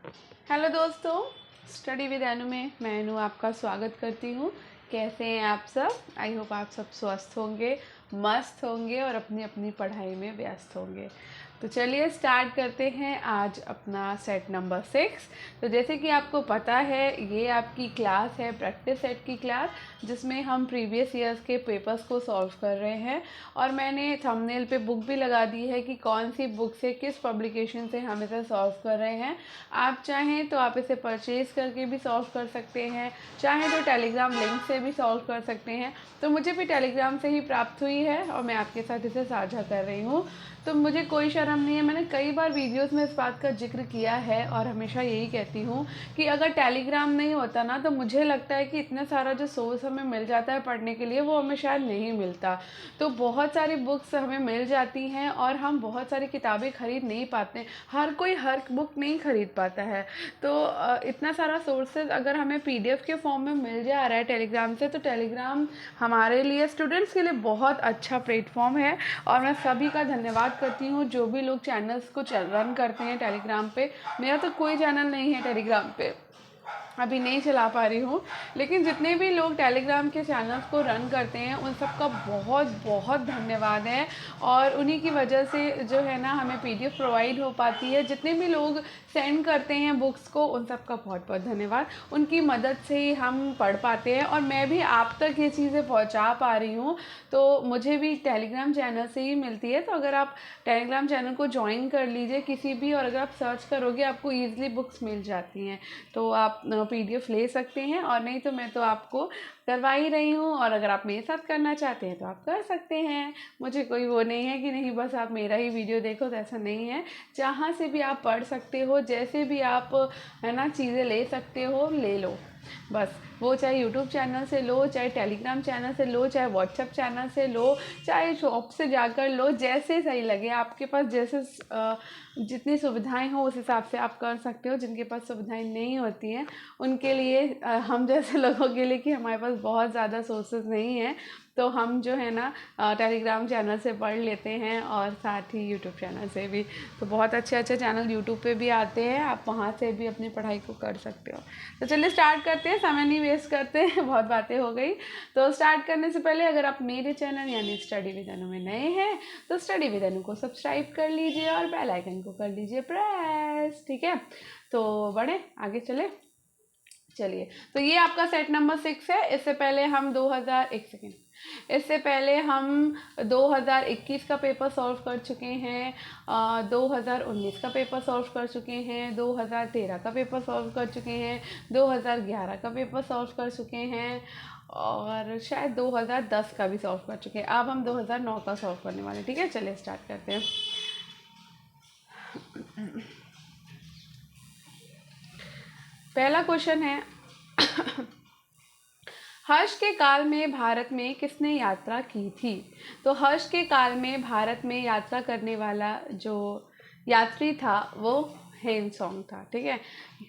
Hello दोस्तों, study with अनु में मैं अनु आपका स्वागत करती हूँ। कैसे हैं आप सब? आई होप आप सब स्वस्थ होंगे, मस्त होंगे और अपनी अपनी पढ़ाई में व्यस्त होंगे। तो चलिए स्टार्ट करते हैं आज अपना सेट नंबर 6। तो जैसे कि आपको पता है, ये आपकी क्लास है प्रैक्टिस सेट की क्लास, जिसमें हम प्रीवियस ईयर्स के पेपर्स को सॉल्व कर रहे हैं। और मैंने थंबनेल पे बुक भी लगा दी है कि कौन सी बुक से, किस पब्लिकेशन से हम इसे सॉल्व कर रहे हैं। आप चाहें तो आप इसे परचेज़ करके भी सॉल्व कर सकते हैं, चाहें तो टेलीग्राम लिंक से भी सॉल्व कर सकते हैं। तो मुझे भी टेलीग्राम से ही प्राप्त हुई है और मैं आपके साथ इसे साझा कर रही हूँ। तो मुझे कोई शर्म नहीं है, मैंने कई बार वीडियोस में इस बात का जिक्र किया है और हमेशा यही कहती हूँ कि अगर टेलीग्राम नहीं होता ना, तो मुझे लगता है कि इतना सारा जो सोर्स हमें मिल जाता है पढ़ने के लिए, वो हमें शायद नहीं मिलता। तो बहुत सारी बुक्स हमें मिल जाती हैं और हम बहुत सारी किताबें खरीद नहीं पाते। हर कोई हर बुक नहीं खरीद पाता है। तो इतना सारा सोर्सेज अगर हमें पीडीएफ के फॉर्म में मिल जा रहा है टेलीग्राम से, तो टेलीग्राम हमारे लिए, स्टूडेंट्स के लिए बहुत अच्छा प्लेटफॉर्म है। और मैं सभी का धन्यवाद करती हूँ जो भी लोग चैनल्स को रन करते हैं टेलीग्राम पे। मेरा तो कोई चैनल नहीं है टेलीग्राम पे, अभी नहीं चला पा रही हूँ, लेकिन जितने भी लोग टेलीग्राम के चैनल्स को रन करते हैं उन सबका बहुत बहुत धन्यवाद है। और उन्हीं की वजह से जो है ना, हमें पीडीएफ प्रोवाइड हो पाती है। जितने भी लोग सेंड करते हैं बुक्स को, उन सबका बहुत बहुत धन्यवाद। उनकी मदद से ही हम पढ़ पाते हैं और मैं भी आप तक ये चीज़ें पहुँचा पा रही हूँ। तो मुझे भी टेलीग्राम चैनल से ही मिलती है। तो अगर आप टेलीग्राम चैनल को ज्वाइन कर लीजिए किसी भी, और अगर आप सर्च करोगे आपको ईजिली बुक्स मिल जाती हैं। तो आप पीडीएफ ले सकते हैं, और नहीं तो मैं तो आपको करवा ही रही हूँ। और अगर आप मेरे साथ करना चाहते हैं तो आप कर सकते हैं। मुझे कोई वो नहीं है कि नहीं बस आप मेरा ही वीडियो देखो, तो ऐसा नहीं है। जहाँ से भी आप पढ़ सकते हो, जैसे भी आप है ना चीज़ें ले सकते हो, ले लो बस। वो चाहे यूट्यूब चैनल से लो, चाहे टेलीग्राम चैनल से लो, चाहे व्हाट्सएप चैनल से लो, चाहे शॉप से जाकर लो, जैसे सही लगे आपके पास, जैसे जितनी सुविधाएं हो उस हिसाब से आप कर सकते हो। जिनके पास सुविधाएं नहीं होती हैं उनके लिए, हम जैसे लोगों के लिए कि हमारे पास बहुत ज़्यादा सोर्सेज नहीं है, तो हम जो है ना टेलीग्राम चैनल से पढ़ लेते हैं और साथ ही यूट्यूब चैनल से भी। तो बहुत अच्छे अच्छे चैनल यूट्यूब पे भी आते हैं, आप वहाँ से भी अपनी पढ़ाई को कर सकते हो। तो चलिए स्टार्ट करते हैं, समय नहीं वेस्ट करते हैं, बहुत बातें हो गई। तो स्टार्ट करने से पहले अगर आप मेरे चैनल यानी स्टडी विद अनु में नए हैं तो स्टडी विद अनु को सब्सक्राइब कर लीजिए और बेल आइकन को कर लीजिए प्रेस, ठीक है। तो बढ़े आगे चले। चलिए, तो ये आपका सेट नंबर 6 है। इससे पहले हम 2021 का पेपर सॉल्व कर चुके हैं, 2019 का पेपर सॉल्व कर चुके हैं, 2013 का पेपर सॉल्व कर चुके हैं, 2011 का पेपर सॉल्व कर चुके हैं, और शायद 2010 का भी सॉल्व कर चुके हैं। अब हम 2009 का सॉल्व करने वाले हैं, ठीक है। चलिए स्टार्ट करते हैं। पहला क्वेश्चन है हर्ष के काल में भारत में किसने यात्रा की थी? तो हर्ष के काल में भारत में यात्रा करने वाला जो यात्री था वो हेन सॉन्ग था, ठीक है।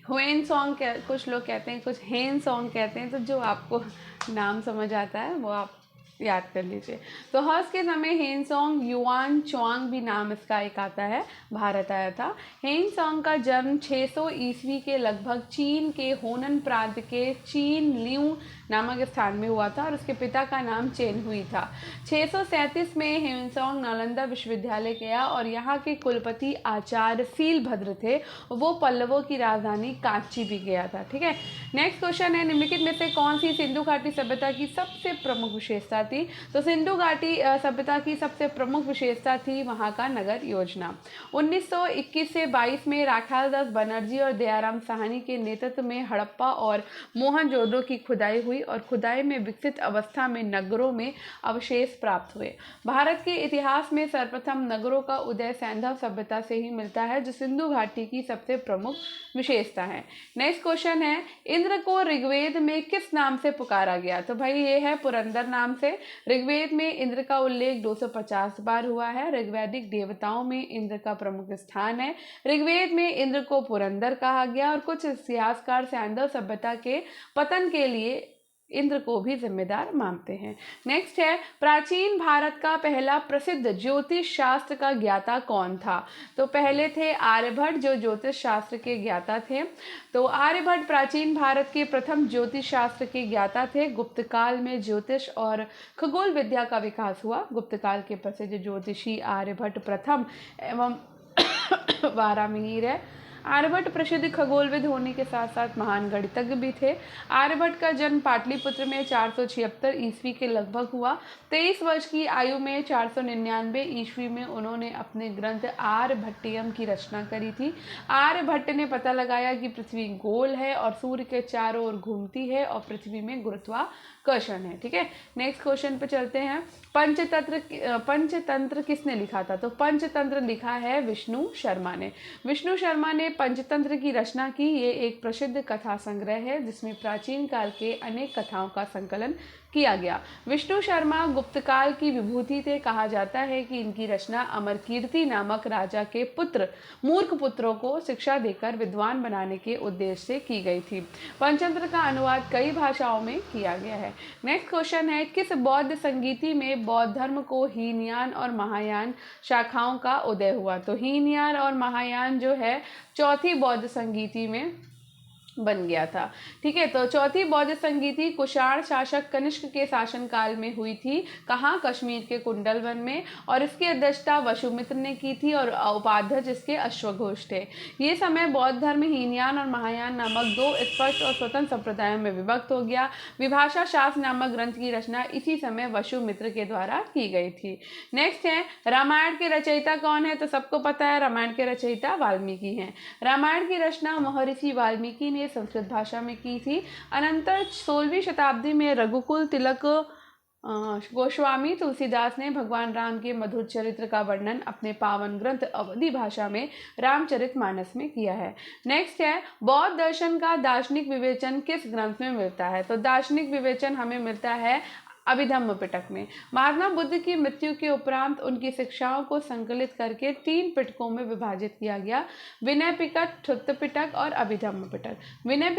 हुएन सॉन्ग कुछ लोग कहते हैं, कुछ हेन सॉन्ग कहते हैं। तो जो आपको नाम समझ आता है वो आप याद कर लीजिए। तो हर्ष के समय हेन सॉन्ग, युआन चुआंग भी नाम इसका एक आता है, भारत आया था। हेन सॉन्ग का जन्म 600 ईस्वी के लगभग चीन के होनन प्रांत के चीन लियू नामक स्थान में हुआ था और उसके पिता का नाम चेन हुई था। 637 में हेन सॉन्ग नालंदा विश्वविद्यालय गया और यहाँ के कुलपति आचार्य सीलभद्र थे। वो पल्लवों की राजधानी कांची भी गया था, ठीक है। नेक्स्ट क्वेश्चन है, निम्नलिखित में से कौन सी सिंधु घाटी सभ्यता की सबसे प्रमुख विशेषता थी? तो सिंधु घाटी सभ्यता की सबसे प्रमुख विशेषता थी वहाँ का नगर योजना। 1921 से 22 में राखालदास बनर्जी और दयाराम साहनी के नेतृत्व में हड़प्पा और मोहनजोदड़ो की खुदाई हुई और खुदाई में विकसित अवस्था में नगरों में अवशेष प्राप्त हुए। भारत के इतिहास में सर्वप्रथम नगरों का उदय सैंधव सभ्यता से ही मिलता है, जो सिंधु घाटी की सबसे प्रमुख विशेषता है। नेक्स्ट क्वेश्चन है, इंद्र को ऋग्वेद में किस नाम से पुकारा गया? तो भाई ये है पुरंदर नाम से। ऋग्वेद में इंद्र का उल्लेख 250 बार हुआ है। ऋग्वैदिक देवताओं में इंद्र का प्रमुख स्थान है। ऋग्वेद में इंद्र को पुरंदर कहा गया और कुछ इतिहासकार सैंधव सभ्यता के पतन के लिए इंद्र को भी जिम्मेदार मानते हैं। नेक्स्ट है, प्राचीन भारत का पहला प्रसिद्ध ज्योतिष शास्त्र का ज्ञाता कौन था? तो पहले थे आर्यभट्ट, जो ज्योतिष शास्त्र के ज्ञाता थे। तो आर्यभट्ट प्राचीन भारत के प्रथम ज्योतिष शास्त्र के ज्ञाता थे। गुप्त काल में ज्योतिष और खगोल विद्या का विकास हुआ। गुप्त काल के प्रसिद्ध ज्योतिषी आर्यभट्ट प्रथम एवं वारामिहिर है। आर्यभट्ट प्रसिद्ध खगोलविद होने के साथ साथ महान गणितज्ञ भी थे। आर्यभट्ट का जन्म पाटलिपुत्र में 476 ईस्वी के लगभग हुआ। 23 वर्ष की आयु में 499 ईस्वी में उन्होंने अपने ग्रंथ आर्यभट्टयम की रचना करी थी। आर्यभट्ट ने पता लगाया कि पृथ्वी गोल है और सूर्य के चारों ओर घूमती है और पृथ्वी में गुरुत्वाकर्षण है। ठीक है, नेक्स्ट क्वेश्चन पे चलते हैं। पंचतंत्र किसने लिखा था? तो पंचतंत्र लिखा है विष्णु शर्मा ने। विष्णु शर्मा ने पंचतंत्र की रचना की। ये एक प्रसिद्ध कथा संग्रह है जिसमें प्राचीन काल के अनेक कथाओं का संकलन किया गया। विष्णु शर्मा गुप्त काल की विभूति थे। कहा जाता है कि इनकी रचना अमरकीर्ति नामक राजा के मूर्ख पुत्रों को शिक्षा देकर विद्वान बनाने के उद्देश्य से की गई थी। पंचतंत्र का अनुवाद कई भाषाओं में किया गया है। नेक्स्ट क्वेश्चन है, किस बौद्ध संगीति में बौद्ध धर्म को हीनयान और महायान शाखाओं का उदय हुआ? तो हीनयान और महायान जो है चौथी बौद्ध संगीति में बन गया था। ठीक है, तो चौथी बौद्ध संगीति कुषाण शासक कनिष्क के शासनकाल में हुई थी। कहाँ? कश्मीर के कुंडल वन में। और इसकी अध्यक्षता वसुमित्र ने की थी और उपाध्यक्ष इसके अश्वघोष थे। ये समय बौद्ध धर्म हीनयान और महायान नामक दो स्पष्ट और स्वतंत्र संप्रदायों में विभक्त हो गया। विभाषा शास्त्र नामक ग्रंथ की रचना इसी समय वसुमित्र के द्वारा की गई थी। नेक्स्ट है, रामायण के रचयिता कौन है? तो सबको पता है, रामायण के रचयिता वाल्मीकि हैं। रामायण की रचना महर्षि वाल्मीकि ने संस्कृत भाषा में की थी। अनंतर 16वीं शताब्दी में रघुकुल तिलक गोस्वामी तुलसीदास ने भगवान राम के मधुर चरित्र का वर्णन अपने पावन ग्रंथ अवधी भाषा में रामचरितमानस में किया है। नेक्स्ट है, बौद्ध दर्शन का दार्शनिक विवेचन किस ग्रंथ में मिलता है? तो दार्शनिक विवेचन हमें मिलता है अभिधम्म पिटक में। महात्मा बुद्ध की मृत्यु के उपरांत उनकी शिक्षाओं को संकलित करके 3 पिटकों में विभाजित किया गया, विनय पिटक, ठुत्त पिटक और अभिधम्म पिटक। विनय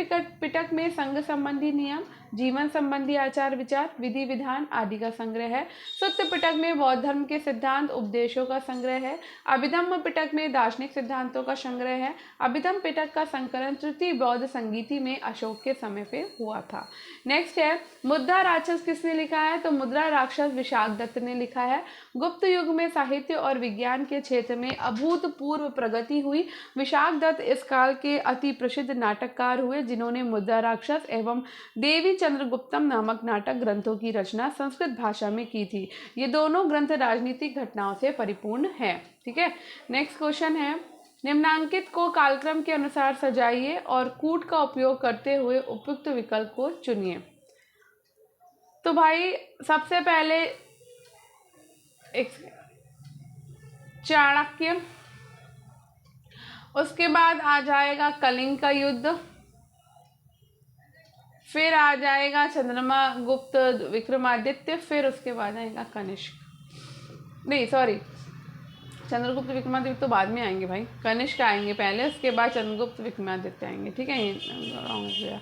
पिटक में संघ संबंधी नियम, जीवन संबंधी आचार विचार, विधि विधान आदि का संग्रह है। सुत्त पिटक में बौद्ध धर्म के सिद्धांत उपदेशों का संग्रह है। अभिधम्म पिटक में दार्शनिक सिद्धांतों का संग्रह है। अभिधम्म पिटक का संकलन तृतीय बौद्ध संगीति में अशोक के समय पे हुआ था। नेक्स्ट है, मुद्रा राक्षस किसने लिखा है? तो मुद्रा राक्षस विशाखदत्त ने लिखा है। गुप्त युग में साहित्य और विज्ञान के क्षेत्र में अभूतपूर्व प्रगति हुई। विशाखदत्त इस काल के अति प्रसिद्ध नाटककार हुए जिन्होंने मुद्रा राक्षस एवं देवी चंद्रगुप्तम नामक नाटक ग्रंथों की रचना संस्कृत भाषा में की थी। ये दोनों ग्रंथ राजनीतिक घटनाओं से परिपूर्ण हैं। ठीक है, नेक्स्ट क्वेश्चन है, निम्नांकित को कालक्रम के अनुसार सजाइए और कूट का उपयोग करते हुए उपयुक्त विकल्प को चुनिए। तो भाई सबसे पहले चाणक्य, उसके बाद आ जाएगा कलिंग का युद्ध, फिर आ जाएगा चंद्रमा गुप्त विक्रमादित्य, फिर उसके बाद आएगा कनिष्क, नहीं सॉरी चंद्रगुप्त विक्रमादित्य तो बाद में आएंगे भाई, कनिष्क आएंगे पहले, उसके बाद चंद्रगुप्त विक्रमादित्य आएंगे। ठीक है, ये रॉन्ग हो गया।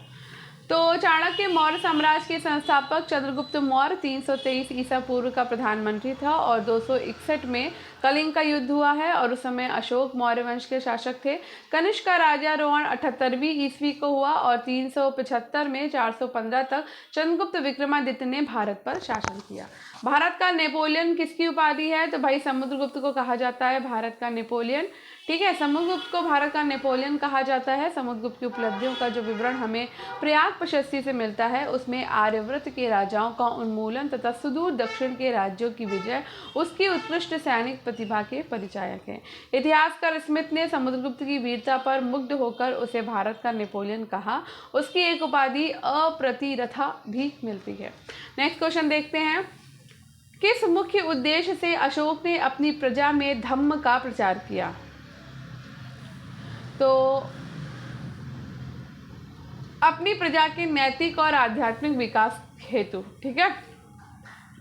तो चाणक्य मौर्य साम्राज्य के संस्थापक चंद्रगुप्त मौर्य 323 ईसा पूर्व का प्रधानमंत्री था और 261 में कलिंग का युद्ध हुआ है और उस समय अशोक मौर्य वंश के शासक थे। कनिष्क का राज्यारोहण 78वीं ईस्वी को हुआ और 375 में 415 तक चंद्रगुप्त विक्रमादित्य ने भारत पर शासन किया। भारत का नेपोलियन किसकी उपाधि है? तो भाई समुद्रगुप्त को कहा जाता है भारत का नेपोलियन। ठीक है, समुद्रगुप्त को भारत का नेपोलियन कहा जाता है। समुद्रगुप्त की उपलब्धियों का जो विवरण हमें प्रयाग प्रशस्ति से मिलता है उसमें आर्यव्रत के राजाओं का उन्मूलन तथा सुदूर दक्षिण के राज्यों की विजय उसकी उत्कृष्ट सैनिक प्रतिभा के परिचायक हैं। इतिहासकार स्मिथ ने समुद्रगुप्त की वीरता पर मुग्ध होकर उसे भारत का नेपोलियन कहा। उसकी एक उपाधि अप्रतिरथा भी मिलती है। नेक्स्ट क्वेश्चन देखते हैं, किस मुख्य उद्देश्य से अशोक ने अपनी प्रजा में धम्म का प्रचार किया? तो अपनी प्रजा के नैतिक और आध्यात्मिक विकास हेतु। ठीक है,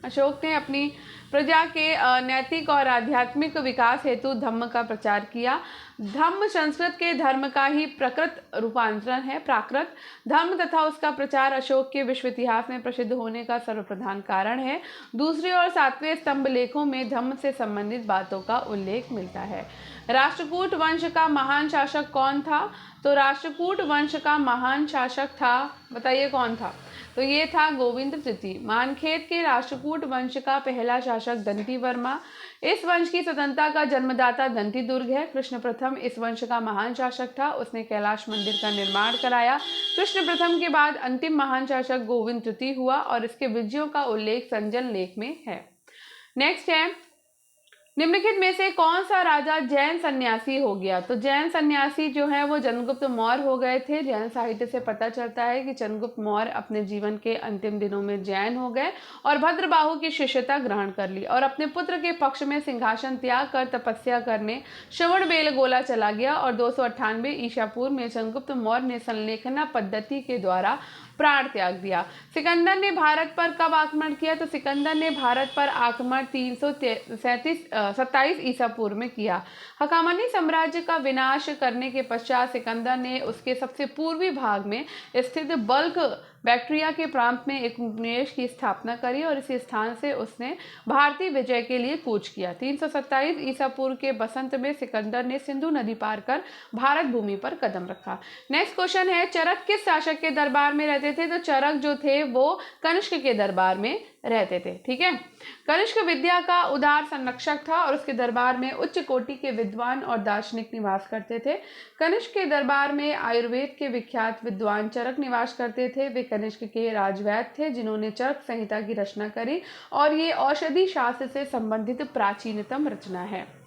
अशोक ने अपनी प्रजा के नैतिक और आध्यात्मिक विकास हेतु धम्म का प्रचार किया। धम्म संस्कृत के धर्म का ही प्रकृत रूपांतरण है। प्राकृत धर्म तथा उसका प्रचार अशोक के विश्व इतिहास में प्रसिद्ध होने का सर्वप्रधान कारण है। दूसरी ओर 7वें स्तंभ लेखों में धम्म से संबंधित बातों का उल्लेख मिलता है। राष्ट्रकूट वंश का महान शासक कौन था? तो राष्ट्रकूट वंश का महान शासक था, बताइए कौन था? तो ये था गोविंद तृतीय। मानखेद के राष्ट्रकूट वंश का पहला शासक दंती वर्मा। इस वंश की स्वतंत्रता का जन्मदाता दंती दुर्ग है। कृष्ण प्रथम इस वंश का महान शासक था। उसने कैलाश मंदिर का निर्माण कराया। कृष्ण प्रथम के बाद अंतिम महान शासक गोविंद तृतीय हुआ और इसके विजयों का उल्लेख संजन लेख में है। नेक्स्ट है, निम्नलिखित में से कौन सा राजा जैन सन्यासी हो गया? तो जैन सन्यासी जो है वो चंद्रगुप्त मौर्य हो गए थे। जैन साहित्य से पता चलता है कि चंद्रगुप्त मौर्य अपने जीवन के अंतिम दिनों में जैन हो गए और भद्रबाहु की शिष्यता ग्रहण कर ली और अपने पुत्र के पक्ष में सिंहासन त्याग कर तपस्या करने श्रवणबेलगोला चला गया और 298 ईसा पूर्व में चंद्रगुप्त मौर्य ने संलेखना पद्धति के द्वारा प्राण त्याग दिया। सिकंदर ने भारत पर कब आक्रमण किया? तो सिकंदर ने भारत पर आक्रमण 327 ईसा पूर्व में किया। हकामनी साम्राज्य का विनाश करने के पश्चात सिकंदर ने उसके सबसे पूर्वी भाग में स्थित बल्ख बैक्ट्रिया के प्रांत में एक उपनिवेश की स्थापना करी और इसी स्थान से उसने भारतीय विजय के लिए कूच किया। 327 ईसा पूर्व के बसंत में सिकंदर ने सिंधु नदी पार कर भारत भूमि पर कदम रखा। नेक्स्ट क्वेश्चन है, चरक किस शासक के दरबार में रहते थे? तो चरक जो थे वो कनिष्क के दरबार में रहते थे। ठीक है, कनिष्क विद्या का उदार संरक्षक था और उसके दरबार में उच्च कोटि के विद्वान और दार्शनिक निवास करते थे। कनिष्क के दरबार में आयुर्वेद के विख्यात विद्वान चरक निवास करते थे। वे कनिष्क के राजवैद्य थे जिन्होंने चरक संहिता की रचना करी और ये औषधि शास्त्र से संबंधित प्राचीनतम रचना है।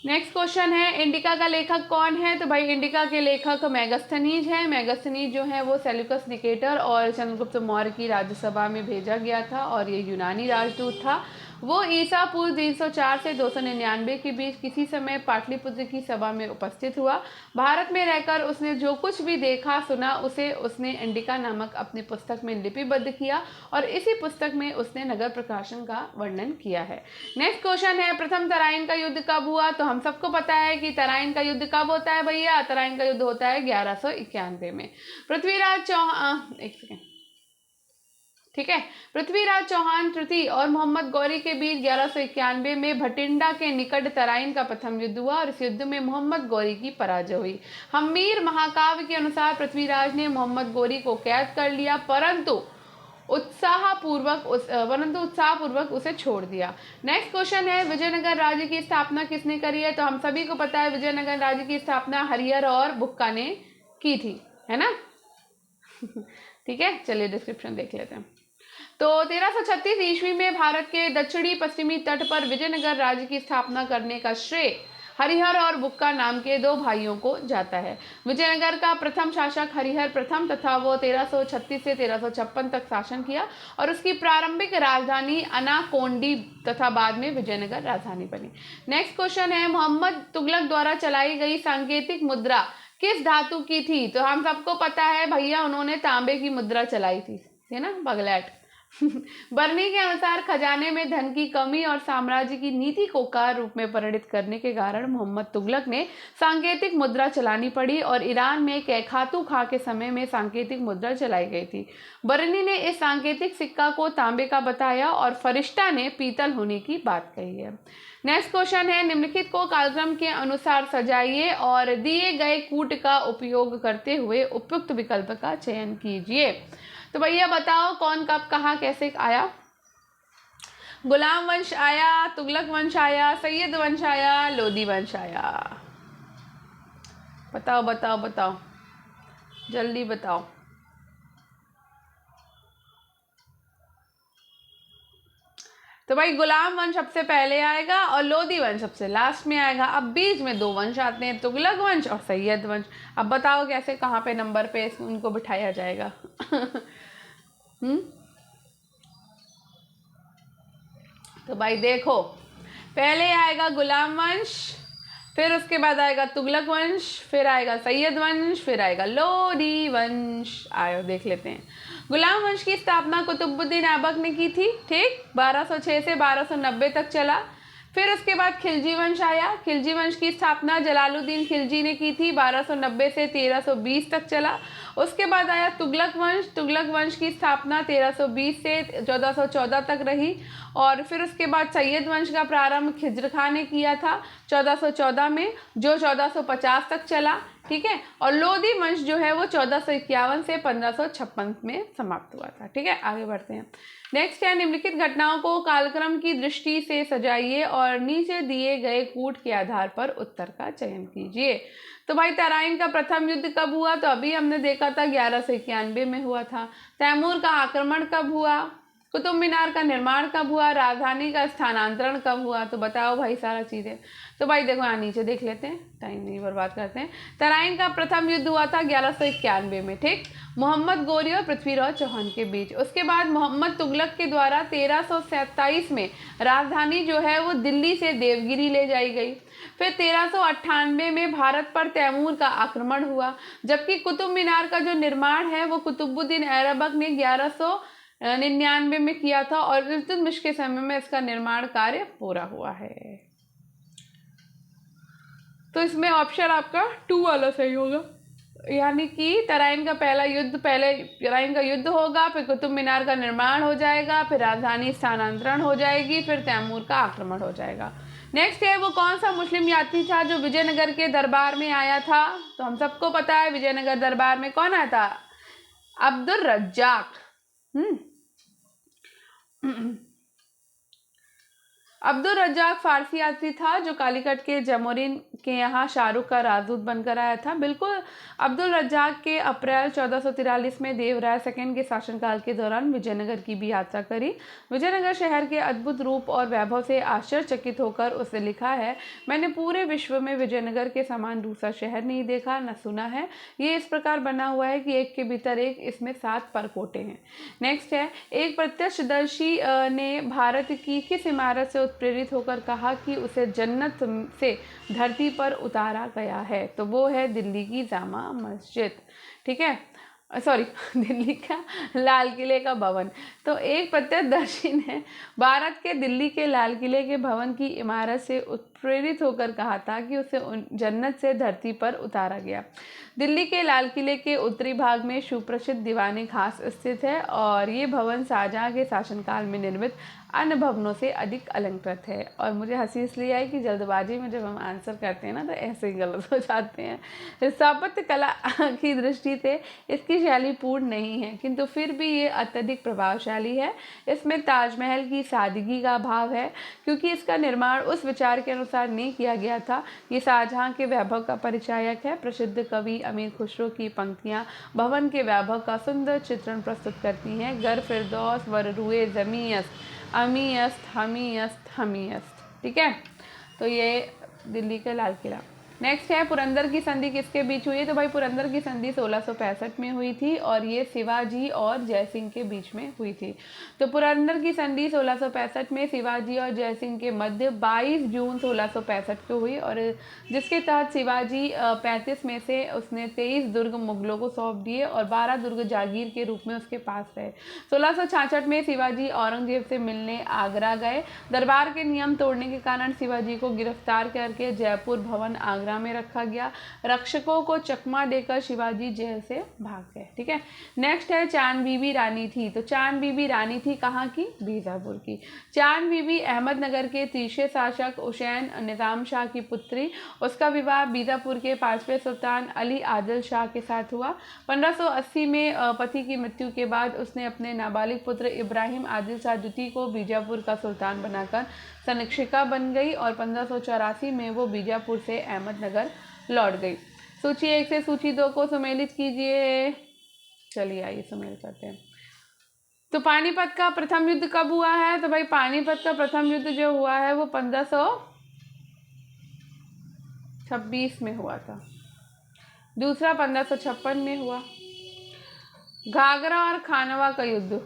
नेक्स्ट क्वेश्चन है, इंडिका का लेखक कौन है? तो भाई इंडिका के लेखक मेगास्थनीज है। मेगास्थनीज जो है वो सेल्यूकस निकेटर और चंद्रगुप्त मौर्य की राज्यसभा में भेजा गया था और ये यूनानी राजदूत था। वो ईसा पूर्व 304 से 299 के बीच किसी समय पाटलिपुत्र की सभा में उपस्थित हुआ। भारत में रहकर उसने जो कुछ भी देखा सुना उसे उसने इंडिका नामक अपनी पुस्तक में लिपिबद्ध किया और इसी पुस्तक में उसने नगर प्रकाशन का वर्णन किया है। नेक्स्ट क्वेश्चन है, प्रथम तराइन का युद्ध कब हुआ? तो हम सबको पता है कि तराइन का युद्ध कब होता है भैया? तराइन का युद्ध होता है 1191 में। पृथ्वीराज चौहान, एक सेकेंड, ठीक है, पृथ्वीराज चौहान तृतीय और मोहम्मद गौरी के बीच 1191 में भटिंडा के निकट तराइन का प्रथम युद्ध हुआ और इस युद्ध में मोहम्मद गौरी की पराजय हुई। हम्मीर महाकाव्य के अनुसार पृथ्वीराज ने मोहम्मद गौरी को कैद कर लिया परंतु उत्साहपूर्वक उसे छोड़ दिया। नेक्स्ट क्वेश्चन है, विजयनगर राज्य की स्थापना किसने करी है? तो हम सभी को पता है विजयनगर राज्य की स्थापना हरिहर और बुक्का ने की थी, है ना? ठीक है, चलिए डिस्क्रिप्शन देख लेते हैं। तो 1336 ईस्वी में भारत के दक्षिणी पश्चिमी तट पर विजयनगर राज्य की स्थापना करने का श्रेय हरिहर और बुक्का नाम के दो भाइयों को जाता है। विजयनगर का प्रथम शासक हरिहर प्रथम तथा वो 1336 से 1356 तक शासन किया और उसकी प्रारंभिक राजधानी अनाकोंडी तथा बाद में विजयनगर राजधानी बनी। नेक्स्ट क्वेश्चन है, मोहम्मद तुगलक द्वारा चलाई गई सांकेतिक मुद्रा किस धातु की थी? तो हम सबको पता है भैया उन्होंने तांबे की मुद्रा चलाई थी, है ना, बगलैट। बर्नी के अनुसार खजाने में धन की कमी और साम्राज्य की नीति को कार रूप में परिणित करने के कारण मोहम्मद तुगलक ने सांकेतिक मुद्रा चलानी पड़ी और ईरान में कैखातू खां के समय में सांकेतिक मुद्रा चलाई गई थी। बर्नी ने इस सांकेतिक सिक्का को तांबे का बताया और फरिश्ता ने पीतल होने की बात कही है। नेक्स्ट क्वेश्चन है, निम्नलिखित को कालक्रम के अनुसार सजाइए और दिए गए कूट का उपयोग करते हुए उपयुक्त विकल्प का चयन कीजिए। तो भैया बताओ कौन कब कहाँ कैसे आया? गुलाम वंश आया, तुगलक वंश आया, सैयद वंश आया, लोदी वंश आया? बताओ बताओ बताओ, जल्दी बताओ। तो भाई गुलाम वंश सबसे पहले आएगा और लोदी वंश सबसे लास्ट में आएगा। अब बीच में दो वंश आते हैं, तुगलक वंश और सैयद वंश। अब बताओ कैसे कहाँ पे नंबर पे उनको बिठाया जाएगा? तो भाई देखो, पहले आएगा गुलाम वंश, फिर उसके बाद आएगा तुगलक वंश, फिर आएगा सैयद वंश, फिर आएगा लोदी वंश। आयो देख लेते हैं। गुलाम वंश की स्थापना कुतुबुद्दीन ऐबक ने की थी, ठीक, 1206 से 1290 तक चला। फिर उसके बाद खिलजी वंश आया। खिलजी वंश की स्थापना जलालुद्दीन खिलजी ने की थी, 1290 से 1320 तक चला। उसके बाद आया तुगलक वंश। तुगलक वंश की स्थापना 1320 से 1414 तक रही। और फिर उसके बाद सैयद वंश का प्रारंभ खिज्र खां ने किया था 1414 में, जो 1450 तक चला, ठीक है। और लोधी वंश जो है वो 1451 से 1556 में समाप्त हुआ था, ठीक है। आगे बढ़ते हैं। नेक्स्ट है, निम्नलिखित घटनाओं को कालक्रम की दृष्टि से सजाइए और नीचे दिए गए कूट के आधार पर उत्तर का चयन कीजिए। तो भाई तराइन का प्रथम युद्ध कब हुआ? तो अभी हमने देखा था 1191 में हुआ था। तैमूर का आक्रमण कब हुआ? कुतुब मीनार का निर्माण कब हुआ? राजधानी का स्थानांतरण कब हुआ? तो बताओ भाई सारा चीज़ें। तो भाई देखो यहाँ नीचे देख लेते हैं, टाइम नहीं बर्बाद करते हैं। तराइन का प्रथम युद्ध हुआ था 1191 में, ठीक, मोहम्मद गोरी और पृथ्वीराज चौहान के बीच। उसके बाद मोहम्मद तुगलक के द्वारा 1327 में राजधानी जो है वो दिल्ली से देवगिरी ले जाई गई। फिर 1398 में भारत पर तैमूर का आक्रमण हुआ, जबकि कुतुब मीनार का जो निर्माण है वो कुतुबुद्दीन ऐबक ने 1199 में किया था और इल्तुतमिश के समय में इसका निर्माण कार्य पूरा हुआ है। तो इसमें ऑप्शन आपका 2 वाला सही होगा, यानी कि तराइन का पहला युद्ध, पहले तराइन का युद्ध होगा, फिर कुतुब मीनार का निर्माण हो जाएगा, फिर राजधानी स्थानांतरण हो जाएगी, फिर तैमूर का आक्रमण हो जाएगा। नेक्स्ट है, वो कौन सा मुस्लिम यात्री था जो विजयनगर के दरबार में आया था? तो हम सबको पता है विजयनगर दरबार में कौन आया था? अब्दुल रज्जाक। अब्दुल रज्जाक फारसी यात्री था जो कालीकट के जमोरिन के यहाँ शाहरुख का राजदूत बनकर आया था। बिल्कुल, अब्दुल रज्जाक के अप्रैल 1443 में देवराय सेकंड के शासनकाल के दौरान विजयनगर की भी यात्रा करी। विजयनगर शहर के अद्भुत रूप और वैभव से आश्चर्यचकित होकर उसने लिखा है, मैंने पूरे विश्व में विजयनगर के समान दूसरा शहर नहीं देखा न सुना है। ये इस प्रकार बना हुआ है कि एक के भीतर एक, इसमें 7 परकोटे हैं। नेक्स्ट है, एक प्रत्यक्षदर्शी ने भारत की किस इमारत से प्रेरित होकर कहा कि उसे जन्नत से धरती पर उतारा गया है? तो वो है दिल्ली की जामा मस्जिद, ठीक है, सॉरी दिल्ली का लाल किले का भवन। तो एक प्रत्यक्षदर्शी ने भारत के दिल्ली के लाल किले के भवन की इमारत से प्रेरित होकर कहा था कि उसे जन्नत से धरती पर उतारा गया। दिल्ली के लाल किले के उत्तरी भाग में सुप्रसिद्ध दीवाने खास स्थित है और ये भवन शाहजहां के शासनकाल में निर्मित अन्य भवनों से अधिक अलंकृत है। और मुझे हंसी इसलिए आई कि जल्दबाजी में जब हम आंसर करते हैं ना तो ऐसे ही गलत हो जाते हैं। स्थापत्य कला की दृष्टि से इसकी शैली पूर्ण नहीं है, किंतु फिर भी ये अत्यधिक प्रभावशाली है। इसमें ताजमहल की सादगी का भाव है, क्योंकि इसका निर्माण उस विचार के अनुसार नहीं किया गया था। ये शाहजहां के वैभव का परिचायक है। प्रसिद्ध कवि अमीर खुसरो की पंक्तियाँ भवन के वैभव का सुंदर चित्रण प्रस्तुत करती हैं। गर फिरदौस वर रुए ज़मीयस्त अमीयस्त हमीयस्त हमीयस्त, ठीक है। तो ये दिल्ली का लाल किला। नेक्स्ट है, पुरंदर की संधि किसके बीच हुई है? तो भाई पुरंदर की संधि 1665 में हुई थी और ये शिवाजी और जयसिंह के बीच में हुई थी। तो पुरंदर की संधि 1665 में शिवाजी और जयसिंह के मध्य 22 जून 1665 को हुई और जिसके तहत शिवाजी 35 में से उसने 23 दुर्ग मुगलों को सौंप दिए और 12 दुर्ग जागीर के रूप में उसके पास रहे। 1666 में शिवाजी औरंगजेब से मिलने आगरा गए। दरबार के नियम तोड़ने के कारण शिवाजी को गिरफ्तार करके जयपुर भवन आगरा में रखा गया। रक्षकों को चकमा देकर शिवाजी जेल से भाग गए, ठीक है। नेक्स्ट है, चांद बीबी रानी थी। तो चांद बीबी रानी थी कहाँ की? बीजापुर की। चांद बीबी अहमदनगर के तीसरे शासक हुसैन निजाम शाह की पुत्री। उसका विवाह बीजापुर के 5वें सुल्तान अली आदिल शाह के साथ हुआ। 1580 में पति की मृत्यु के बाद उसने अपने नाबालिग पुत्र इब्राहिम आदिल शाह द्वितीय को बीजापुर का सुल्तान बनाकर सनिक्षिका बन गई और 1584 में वो बीजापुर से अहमदनगर लौट गई। सूची 1 से सूची 2 को सम्मिलित कीजिए। चलिए आइए सम्मिलित करते हैं। तो पानीपत का प्रथम युद्ध कब हुआ है? तो भाई पानीपत का प्रथम युद्ध जो हुआ है वो 1526 में हुआ था। दूसरा 1556 में हुआ। घाघरा और खानवा का युद्ध,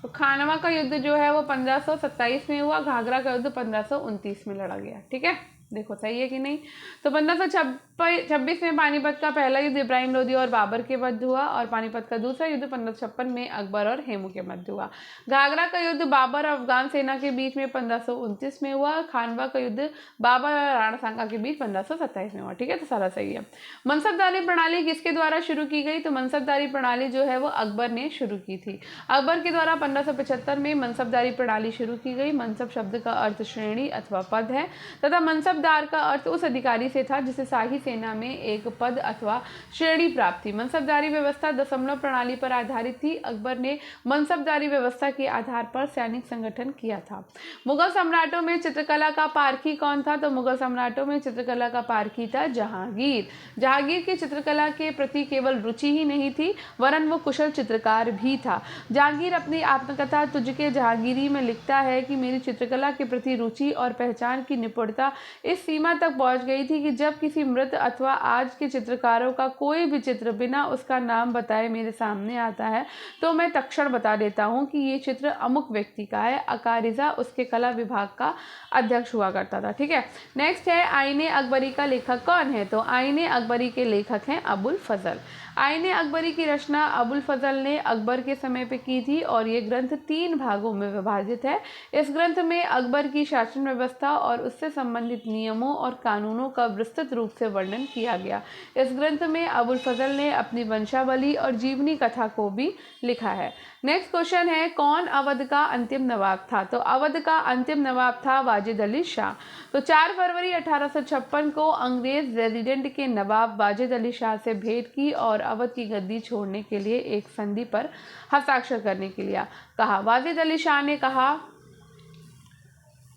तो खानवा का युद्ध जो है वो 1527 में हुआ। घाघरा का युद्ध 1529 में लड़ा गया, ठीक है। देखो सही है कि नहीं? तो 1556 26 में पानीपत का पहला युद्ध इब्राहिम लोदी और बाबर के मध्य हुआ और पानीपत का दूसरा युद्ध 1556 में अकबर और हेमू के मध्य हुआ। घाघरा का युद्ध बाबर और अफगान सेना के बीच में 1529 में हुआ। खानवा का युद्ध बाबर और राणा सांगा के बीच 1527 में हुआ। ठीक है, तो सारा सही है। मनसबदारी प्रणाली किसके द्वारा शुरू की गई? तो मनसबदारी प्रणाली जो है वो अकबर ने शुरू की थी। अकबर के द्वारा 1575 में मनसबदारी प्रणाली शुरू की गई। मनसब शब्द का अर्थ श्रेणी अथवा पद है तथा मनसबदार का अर्थ उस अधिकारी से था जिसे शाही सेना में एक पद अथवा श्रेणी प्राप्त थी। मनसबदारी व्यवस्था दशमलव प्रणाली पर आधारित थी। अकबर ने मनसबदारी व्यवस्था के आधार पर सैनिक संगठन किया था। मुगल सम्राटों में चित्रकला का पारखी कौन था? तो मुगल सम्राटों में चित्रकला का पारखी था जहांगीर। जहांगीर की चित्रकला के प्रति केवल रुचि ही नहीं थी वरन वो कुशल चित्रकार भी था। जहांगीर अपनी आत्मकथा तुझके जहांगीरी में लिखता है कि मेरी चित्रकला के प्रति रुचि और पहचान की निपुणता इस सीमा तक पहुंच गई थी कि जब किसी मृत अथवा आज के चित्रकारों का कोई भी चित्र बिना उसका नाम बताए मेरे सामने आता है तो मैं तत्क्षण बता देता हूं कि ये चित्र अमुक व्यक्ति का है। अकारिजा उसके कला विभाग का अध्यक्ष हुआ करता था। ठीक है, नेक्स्ट है आईने अकबरी का लेखक कौन है? तो आईने अकबरी के लेखक हैं अबुल फजल। आईने अकबरी की रचना अबुल फजल ने अकबर के समय पे की थी और ये ग्रंथ 3 भागों में विभाजित है। इस ग्रंथ में अकबर की शासन व्यवस्था और उससे संबंधित नियमों और कानूनों का विस्तृत रूप से वर्णन किया गया। इस ग्रंथ में अबुल फजल ने अपनी वंशावली और जीवनी कथा को भी लिखा है। नेक्स्ट क्वेश्चन है कौन अवध का अंतिम नवाब था? तो अवध का अंतिम नवाब था वाजिद अली शाह। तो 4 फरवरी 1856 को अंग्रेज रेजिडेंट के नवाब वाजिद अली शाह से भेंट की और अवध की गद्दी छोड़ने के लिए एक संधि पर हस्ताक्षर करने के लिए कहा। वाजिद अली शाह ने कहा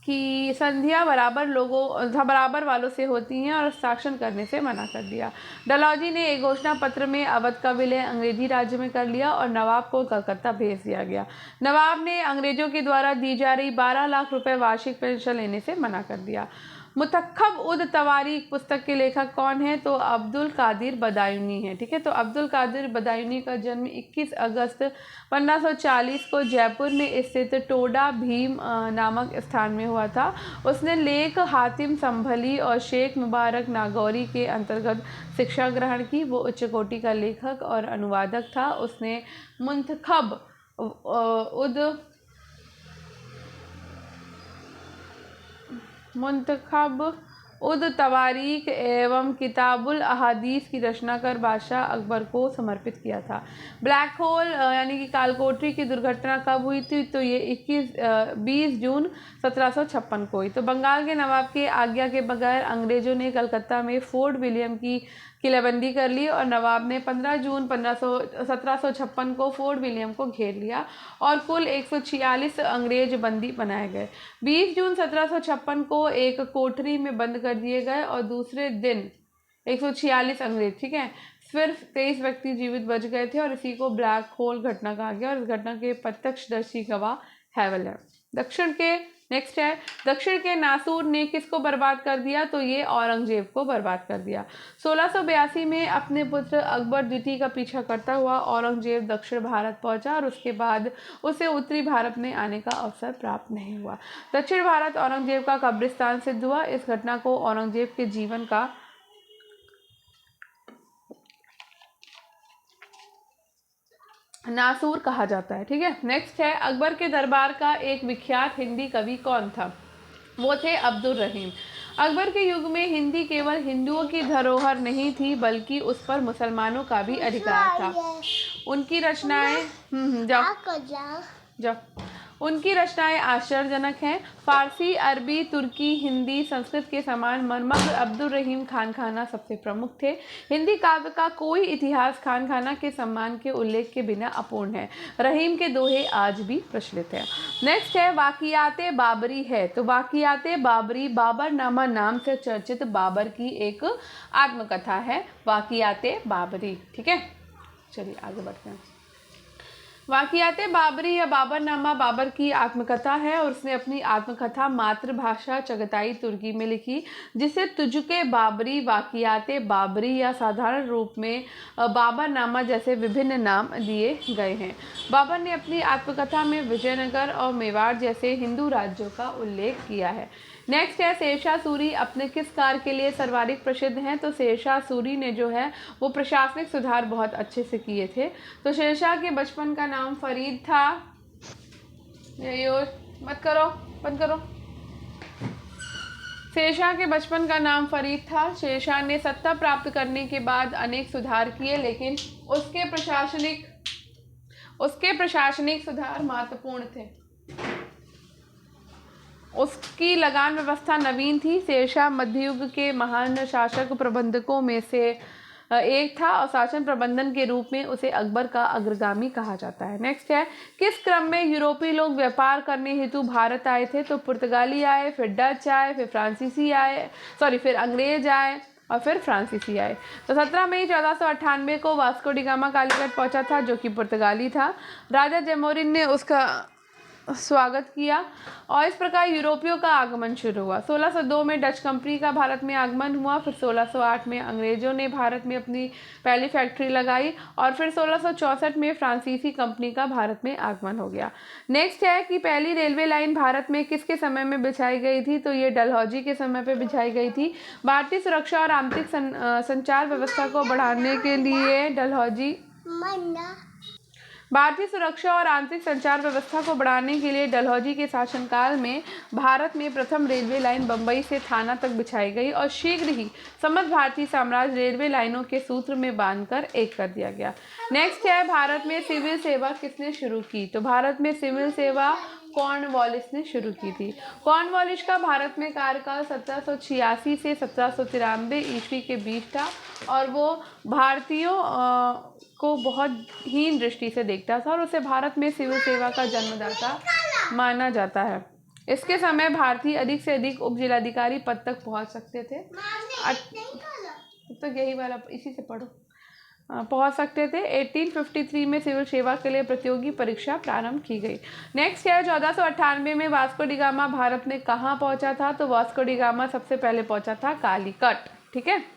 कि संधियां बराबर वालों से होती हैं और हस्ताक्षर करने से मना कर दिया। डलहौजी ने एक घोषणा पत्र में अवध का विलय अंग्रेजी राज्य में कर लिया और नवाब को कलकत्ता भेज दिया गया। नवाब ने अंग्रेजों के द्वारा दी जा रही 12 लाख रुपए वार्षिक पेंशन लेने से मना कर दिया। मुतख्खब उद तवारीख पुस्तक के लेखक कौन है? तो अब्दुल कादिर बदायूनी है। ठीक है, तो अब्दुल कादिर बदायूनी का जन्म 21 अगस्त 1540 को जयपुर में स्थित टोडा भीम नामक स्थान में हुआ था। उसने लेख हातिम संभली और शेख मुबारक नागौरी के अंतर्गत शिक्षा ग्रहण की। वो उच्च कोटि का लेखक और अनुवादक था। उसने मुंतखब उद तवारीख एवं किताबुल अहादीस की रचना कर बादशाह अकबर को समर्पित किया था। ब्लैक होल यानी कि कालकोठरी की दुर्घटना कब हुई थी? तो ये 20 जून 1756 को हुई। तो बंगाल के नवाब की आज्ञा के बगैर अंग्रेजों ने कलकत्ता में फोर्ट विलियम की किलाबंदी कर ली और नवाब ने 15 जून 1756 को फोर्ट विलियम को घेर लिया और कुल 146 अंग्रेज बंदी बनाए गए। 20 जून 1756 को एक कोठरी में बंद कर दिए गए और दूसरे दिन 146 अंग्रेज, ठीक है, सिर्फ 23 व्यक्ति जीवित बच गए थे और इसी को ब्लैक होल घटना कहा गया और इस घटना के प्रत्यक्षदर्शी गवाह हैवल है। नेक्स्ट है दक्षिण के नासूर ने किसको बर्बाद कर दिया? तो ये औरंगजेब को बर्बाद कर दिया। 1682 में अपने पुत्र अकबर द्वितीय का पीछा करता हुआ औरंगजेब दक्षिण भारत पहुंचा और उसके बाद उसे उत्तरी भारत में आने का अवसर प्राप्त नहीं हुआ। दक्षिण भारत औरंगजेब का कब्रिस्तान सिद्ध हुआ। इस घटना को औरंगजेब के जीवन का नासूर कहा जाता है। ठीक है, नेक्स्ट है अकबर के दरबार का एक विख्यात हिंदी कवि कौन था? वो थे अब्दुल रहीम। अकबर के युग में हिंदी केवल हिंदुओं की धरोहर नहीं थी बल्कि उस पर मुसलमानों का भी अधिकार था। उनकी रचनाएं उनकी रचनाएं आश्चर्यजनक हैं। फारसी, अरबी, तुर्की, हिंदी, संस्कृत के समान मनमग्न अब्दुल रहीम खानखाना सबसे प्रमुख थे। हिंदी काव्य का कोई इतिहास खानखाना के सम्मान के उल्लेख के बिना अपूर्ण है। रहीम के दोहे आज भी प्रचलित है। नेक्स्ट है वाक़ियाते बाबरी है। तो वाक़ियाते बाबरी बाबरनामा नाम से चर्चित बाबर की एक आत्मकथा है। वाक़ियाते बाबरी, ठीक है, चलिए आगे बढ़ते हैं। वाक़ियाते बाबरी या बाबरनामा बाबर की आत्मकथा है और उसने अपनी आत्मकथा मातृभाषा चगताई तुर्की में लिखी जिसे तुझके बाबरी, वाक़ियाते बाबरी या साधारण रूप में बाबरनामा जैसे विभिन्न नाम दिए गए हैं। बाबर ने अपनी आत्मकथा में विजयनगर और मेवाड़ जैसे हिंदू राज्यों का उल्लेख किया है। नेक्स्ट है शेरशाह सूरी अपने किस कार्य के लिए सर्वाधिक प्रसिद्ध हैं? तो शेरशाह सूरी ने जो है वो प्रशासनिक सुधार बहुत अच्छे से किए थे। तो शेरशाह के बचपन का नाम फरीद था। मत करो, बंद करो। शेरशाह के बचपन का नाम फरीद था। शेरशाह ने सत्ता प्राप्त करने के बाद अनेक सुधार किए, लेकिन उसके प्रशासनिक सुधार महत्वपूर्ण थे। उसकी लगान व्यवस्था नवीन थी। शेरशाह मध्ययुग के महान शासक प्रबंधकों में से एक था और शासन प्रबंधन के रूप में उसे अकबर का अग्रगामी कहा जाता है। नेक्स्ट है किस क्रम में यूरोपीय लोग व्यापार करने हेतु भारत आए थे? तो पुर्तगाली आए, फिर डच आए, फिर फिर अंग्रेज आए और फिर फ्रांसीसी आए। तो 17 मई 1498 को वास्को डी गामा कालीकट पहुंचा था, जो कि पुर्तगाली था। राजा जैमोरिन ने उसका स्वागत किया और इस प्रकार यूरोपियों का आगमन शुरू हुआ। 1602 में डच कंपनी का भारत में आगमन हुआ। फिर 1608 में अंग्रेजों ने भारत में अपनी पहली फैक्ट्री लगाई और फिर 1664 में फ्रांसीसी कंपनी का भारत में आगमन हो गया। नेक्स्ट है कि पहली रेलवे लाइन भारत में किसके समय में बिछाई गई थी? तो ये डलहौजी के समय पे बिछाई गई थी। भारतीय सुरक्षा और आंतरिक संचार व्यवस्था को बढ़ाने के लिए डलहौजी के शासनकाल में भारत में प्रथम रेलवे लाइन बंबई से थाना तक बिछाई गई और शीघ्र ही समस्त भारतीय साम्राज्य रेलवे लाइनों के सूत्र में बांधकर एक कर दिया गया। नेक्स्ट है भारत में सिविल सेवा किसने शुरू की? तो भारत में सिविल सेवा कॉर्नवालिस ने शुरू की थी। कॉर्नवालिस का भारत में कार्यकाल 1786 से 1793 ईस्वी के बीच था और वो भारतीयों को बहुत हीन दृष्टि से देखता था और उसे भारत में सिविल सेवा का जन्मदाता माना जाता है। इसके समय भारतीय अधिक से अधिक उप जिलाधिकारी पद तक पहुंच सकते थे। तो यही वाला इसी से पढ़ो पहुंच सकते थे। 1853 में सिविल सेवा के लिए प्रतियोगी परीक्षा प्रारंभ की गई। नेक्स्ट है 1498 में वास्को डी गामा भारत में कहाँ पहुंचा था? तो वास्को डी गामा सबसे पहले पहुंचा था कालीकट। ठीक है।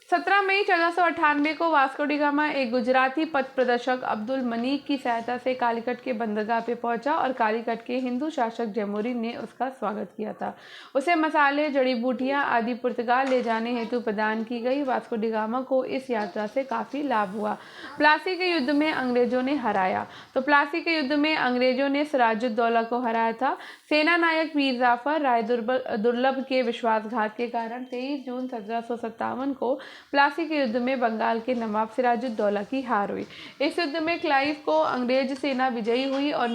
17 मई 1498 को वास्को डी गामा एक गुजराती पथ प्रदर्शक अब्दुल मनीक की सहायता से कालीकट के बंदरगाह पे पहुंचा और कालीकट के हिंदू शासक जैमोरिन ने उसका स्वागत किया था। उसे मसाले, जड़ी बूटियां आदि पुर्तगाल ले जाने हेतु प्रदान की गई। वास्को डी गामा को इस यात्रा से काफ़ी लाभ हुआ। प्लासी के युद्ध में अंग्रेजों ने हराया। तो प्लासी के युद्ध में अंग्रेजों ने सिराजुद्दौला को हराया था। सेना नायक मीर जाफर राय दुर्लभ के विश्वासघात के कारण 23 जून 1757 को प्लासी के युद्ध में बंगाल के नवाब सिराजुद्दौला की हार हुई। इस युद्ध में क्लाइव को अंग्रेज सेना विजयी हुई और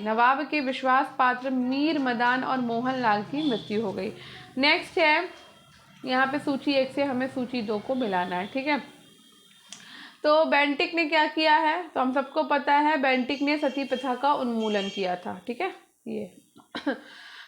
नवाब के विश्वास पात्र मीर मदान और मोहन लाल की मृत्यु हो गई। नेक्स्ट है यहाँ पे सूची 1 से हमें सूची 2 को मिलाना है। ठीक है। तो बेंटिक ने क्या किया है? तो हम सबको पता है बेंटिक ने सती प्रथा का उन्मूलन किया था। ठीक है ये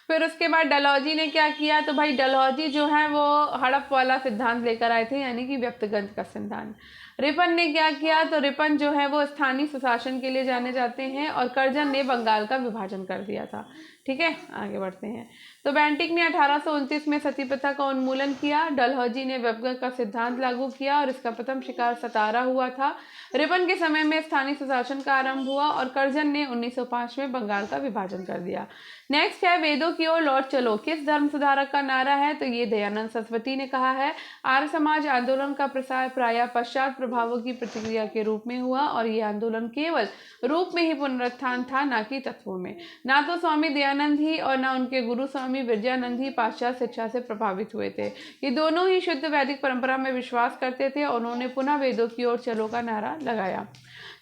फिर उसके बाद डलहौजी ने क्या किया? तो भाई डलहौजी जो है वो हड़प वाला सिद्धांत लेकर आए थे, यानी कि व्यक्तिगत का सिद्धांत। रिपन ने क्या किया? तो रिपन जो है वो स्थानीय सुशासन के लिए जाने जाते हैं और कर्जन ने बंगाल का विभाजन कर दिया था। ठीक है आगे बढ़ते हैं। तो बेंटिक ने 1829 में सती प्रथा का उन्मूलन किया। डलहौजी ने व्यक्तिगत का सिद्धांत लागू किया और इसका प्रथम शिकार सतारा हुआ था। रिपन के समय में स्थानीय सुशासन का आरंभ हुआ और कर्जन ने 1905 में बंगाल का विभाजन कर दिया। नेक्स्ट है वेदों की ओर लौट चलो किस धर्म सुधारक का नारा है? तो ये दयानंद सरस्वती ने कहा है। आर्य समाज आंदोलन का प्रसार प्रायः पश्चात प्रभावों की प्रतिक्रिया के रूप में हुआ और ये आंदोलन केवल रूप में ही पुनरुत्थान था, ना कि तत्वों में। ना तो स्वामी दयानंद ही और ना उनके गुरु स्वामी विजयानंद ही पाश्चात्य शिक्षा से प्रभावित हुए थे। ये दोनों ही शुद्ध वैदिक परंपरा में विश्वास करते थे और उन्होंने पुनः वेदों की ओर चलो का नारा लगाया।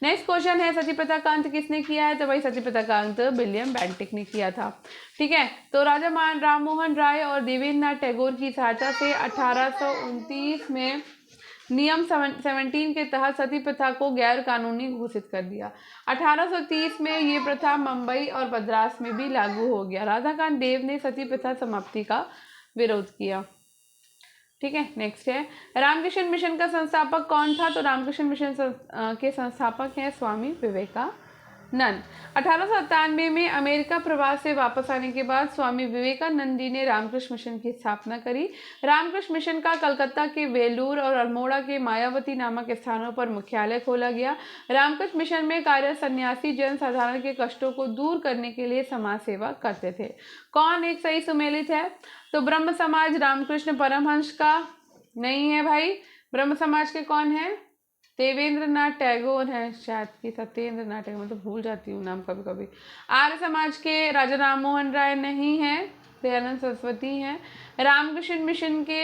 नेक्स्ट क्वेश्चन है सती प्रथा का अंत किसने किया है? तो भाई सती प्रथा का अंत विलियम बेंटिक ने किया था। ठीक है। तो राजा राम मोहन राय और देवेंद्रनाथ टैगोर की सहायता से 1829 में नियम 17 के तहत सती प्रथा को गैर कानूनी घोषित कर दिया। 1830 में ये प्रथा मुंबई और मद्रास में भी लागू हो गया। राधाकांत देव ने सती प्रथा समाप्ति का विरोध किया। ठीक है। नेक्स्ट है रामकृष्ण मिशन का संस्थापक कौन था? तो रामकृष्ण मिशन के संस्थापक हैं स्वामी विवेकानंद। नन। 1897 में अमेरिका प्रवास से वापस आने के बाद स्वामी विवेकानंद जी ने रामकृष्ण मिशन की स्थापना करी। रामकृष्ण मिशन का कलकत्ता के वेलूर और अल्मोड़ा के मायावती नामक स्थानों पर मुख्यालय खोला गया। रामकृष्ण मिशन में कार्य सन्यासी जन साधारण के कष्टों को दूर करने के लिए समाज सेवा करते थे। कौन एक सही सुमेलित है? तो ब्रह्म समाज रामकृष्ण परमहंस का नहीं है भाई। ब्रह्म समाज के कौन है? देवेंद्र नाथ टैगोर हैं शायद कि सत्येंद्र नाथ टैगोर, मैं तो भूल जाती हूँ नाम कभी कभी। आर्य समाज के राजा राम मोहन राय नहीं हैं, दयानंद सरस्वती हैं। रामकृष्ण मिशन के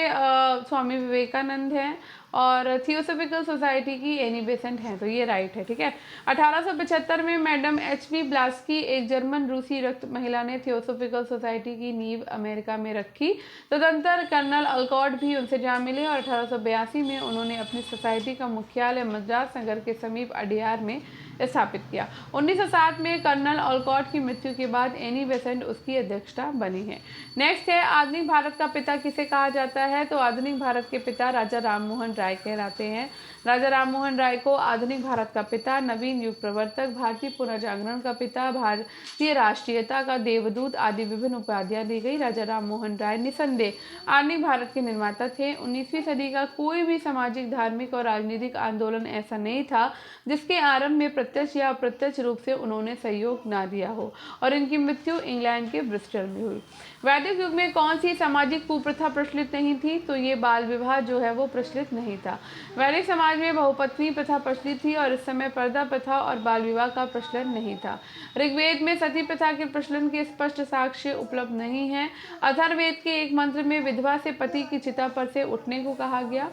स्वामी विवेकानंद हैं और थियोसॉफिकल सोसाइटी की एनी बेसेंट हैं, तो ये राइट है। ठीक है। 1875 में मैडम एच.बी. ब्लास्की, एक जर्मन रूसी रक्त महिला, ने थियोसॉफिकल सोसाइटी की नींव अमेरिका में रखी। तदनंतर कर्नल अलकॉट भी उनसे जा मिले और 1882 में उन्होंने अपनी सोसाइटी का मुख्यालय मद्रास नगर के समीप अडियार में स्थापित किया। 1907 में कर्नल ऑलकॉट की मृत्यु के बाद एनी बेसेंट उसकी अध्यक्षता बनी है। नेक्स्ट है, आधुनिक भारत का पिता किसे कहा जाता है? तो आधुनिक भारत के पिता राजा राम मोहन राय कहलाते हैं। राजा राम मोहन राय को आधुनिक भारत का पिता, नवीन युग प्रवर्तक, भारतीय पुनर्जागरण का पिता, भारतीय राष्ट्रीयता का देवदूत आदि विभिन्न उपाधियां दी गई। राजा राम मोहन राय निसंदेह आधुनिक भारत के निर्माता थे। 19वीं सदी का कोई भी सामाजिक, धार्मिक और राजनीतिक आंदोलन ऐसा नहीं था जिसके आरंभ में प्रत्यक्ष या अप्रत्यक्ष रूप से उन्होंने सहयोग ना दिया हो, और इनकी मृत्यु इंग्लैंड के ब्रिस्टल में हुई। वैदिक युग में कौन सी सामाजिक कुप्रथा प्रचलित नहीं थी? तो ये बाल विवाह जो है वो प्रचलित नहीं था। वैदिक समाज में बहुपत्नी प्रथा प्रचलित थी और इस समय पर्दा प्रथा और बाल विवाह का प्रचलन नहीं था। ऋग्वेद में सती प्रथा के प्रचलन के स्पष्ट साक्ष्य उपलब्ध नहीं है। अथर्ववेद के एक मंत्र में विधवा से पति की चिता पर से उठने को कहा गया।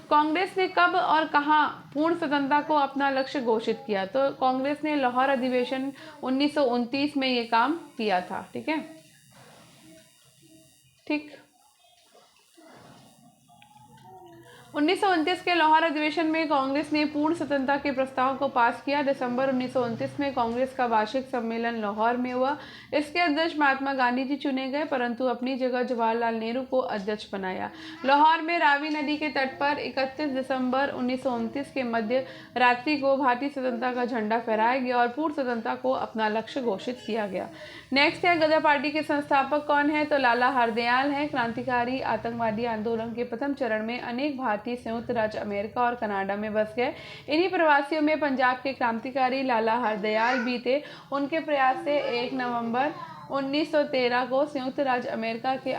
कांग्रेस ने कब और कहां पूर्ण स्वतंत्रता को अपना लक्ष्य घोषित किया? तो कांग्रेस ने लाहौर अधिवेशन 1929 में ये काम किया था। ठीक है, ठीक। 1929 के लाहौर अधिवेशन में कांग्रेस ने पूर्ण स्वतंत्रता के प्रस्ताव को पास किया। दिसंबर 1929 में कांग्रेस का वार्षिक सम्मेलन लाहौर में हुआ। इसके अध्यक्ष महात्मा गांधी जी चुने गए, परंतु अपनी जगह जवाहरलाल नेहरू को अध्यक्ष बनाया। लाहौर में रावी नदी के तट पर 31 दिसंबर 1929 के मध्य रात्रि को भारतीय स्वतंत्रता का झंडा फहराया गया और पूर्ण स्वतंत्रता को अपना लक्ष्य घोषित किया गया। नेक्स्ट है, गदर पार्टी के संस्थापक कौन है? तो लाला हरदयाल हैं। क्रांतिकारी आतंकवादी आंदोलन के प्रथम चरण में अनेक भारतीय संयुक्त राज्य अमेरिका और कनाडा में बस गए। इन्हीं प्रवासियों में पंजाब के क्रांतिकारी लाला हरदयाल भी थे। उनके प्रयास से 1 नवंबर 1913 को संयुक्त राज्य अमेरिका के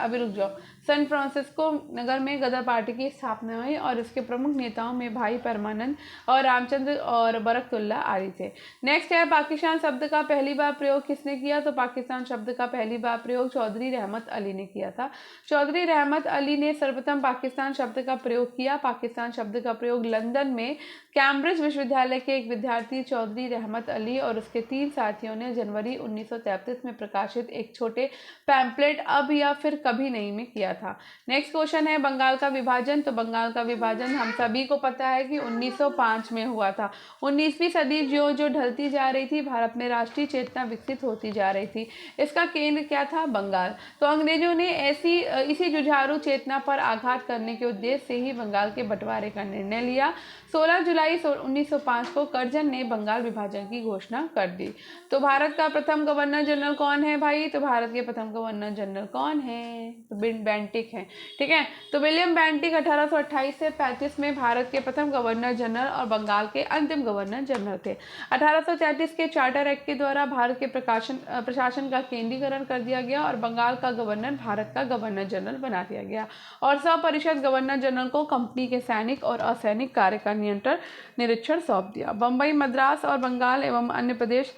सैन फ्रांसिस्को नगर में गदर पार्टी की स्थापना हुई और इसके प्रमुख नेताओं में भाई परमानंद और रामचंद्र और बरकतुल्ला आदि थे। नेक्स्ट है, पाकिस्तान शब्द का पहली बार प्रयोग किसने किया? तो पाकिस्तान शब्द का पहली बार प्रयोग चौधरी रहमत अली ने किया था। चौधरी रहमत अली ने सर्वप्रथम पाकिस्तान शब्द का प्रयोग किया। पाकिस्तान शब्द का प्रयोग लंदन में कैम्ब्रिज विश्वविद्यालय के एक विद्यार्थी चौधरी रहमत अली और उसके 3 साथियों ने जनवरी 1933 में प्रकाशित एक छोटे पैम्पलेट अब या फिर कभी नहीं में किया था। नेक्स्ट क्वेश्चन है, बंगाल का विभाजन। तो बंगाल का विभाजन हम सभी को पता है कि 1905 में हुआ था। 19वीं सदी जो ढलती जा रही थी, भारत में राष्ट्रीय चेतना विकसित होती जा रही थी। इसका केंद्र क्या था? बंगाल। तो अंग्रेजों ने इसी जुझारू चेतना पर आघात करने के उद्देश्य से ही बंगाल के बंटवारे का निर्णय लिया। 16 जुलाई 1905 को कर्जन ने बंगाल विभाजन की घोषणा कर दी। तो भारत का प्रथम गवर्नर जनरल कौन है भाई? तो भारत के प्रथम गवर्नर जनरल कौन है? तो बेंटिक है। ठीक है, तो विलियम बेंटिक 1828 से 35 में भारत के प्रथम गवर्नर जनरल और बंगाल के अंतिम गवर्नर जनरल थे। 1833 के चार्टर एक्ट के द्वारा भारत के प्रशासन का केंद्रीकरण कर दिया गया और बंगाल का गवर्नर भारत का गवर्नर जनरल बना दिया गया और सपरिषद गवर्नर जनरल को कंपनी के सैनिक और असैनिक कार्य का निरीक्षण सौंप दिया। बम्बई, मद्रास और बंगाल एवं अन्य प्रदेश